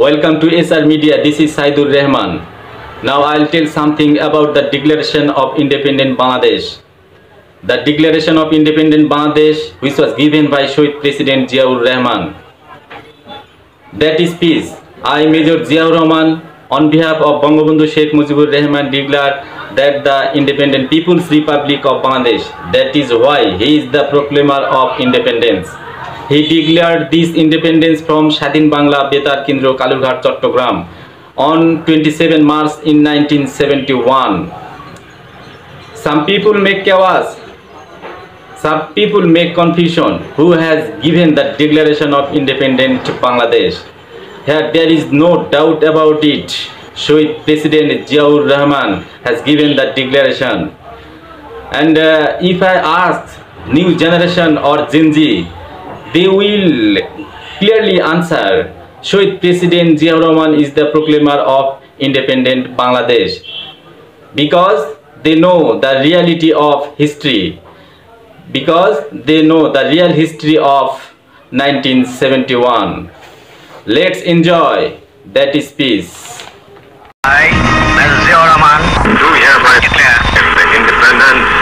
Welcome to SR Media. This is Saidur Rahman. Now I'll tell something about the Declaration of Independent Bangladesh. The Declaration of Independent Bangladesh, which was given by Shohid President Ziaur Rahman. That is peace. I, Major Ziaur Rahman, on behalf of Bangabandhu Sheikh Mujibur Rahman, declare that the Independent People's Republic of Bangladesh. That is why he is the proclaimer of independence. He declared this independence from Shadin Bangla Betar Kendro Kalurghat Chattogram on 27 March in 1971. Some people make chaos. Some people make confusion. Who has given the Declaration of Independent Bangladesh? Here there is no doubt about it. Shohid President Ziaur Rahman has given the declaration. And if I ask new generation or Gen Z, they will clearly answer Shohid President Ziaur Rahman is the proclaimer of independent Bangladesh, because they know the reality of history, because they know the real history of 1971. Let's enjoy. That is peace. I, Major Ziaur Rahman, do hereby declare the independence